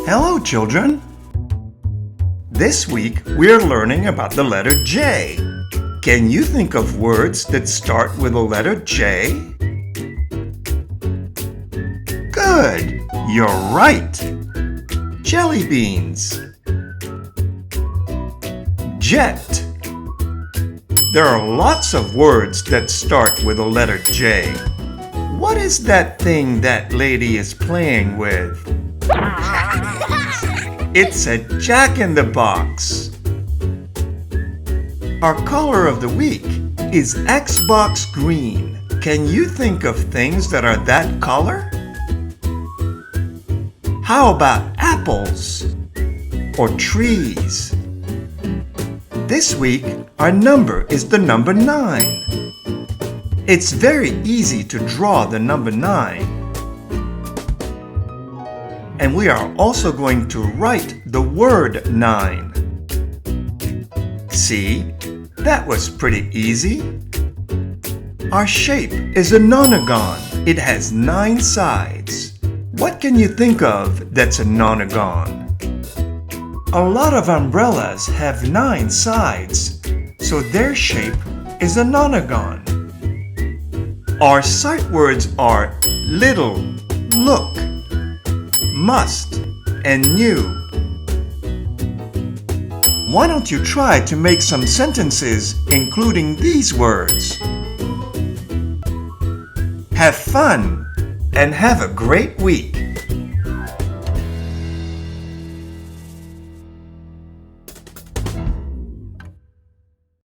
Hello, children! This week we're learning about the letter J. Can you think of words that start with the letter J? Good! You're right! Jelly beans. Jet. There are lots of words that start with the letter J. What is that thing that lady is playing with? It's a jack-in-the-box. Our color of the week is Xbox green. Can you think of things that are that color? How about apples or trees? This week, our number is the number 9. It's very easy to draw the number 9. And we are also going to write the word 9. See, that was pretty easy. Our shape is a nonagon. It has 9 sides. What can you think of that's a nonagon? A lot of umbrellas have 9 sides, so their shape is a nonagon. Our sight words are little, look, must, and new. Why don't you try to make some sentences including these words? Have fun and have a great week!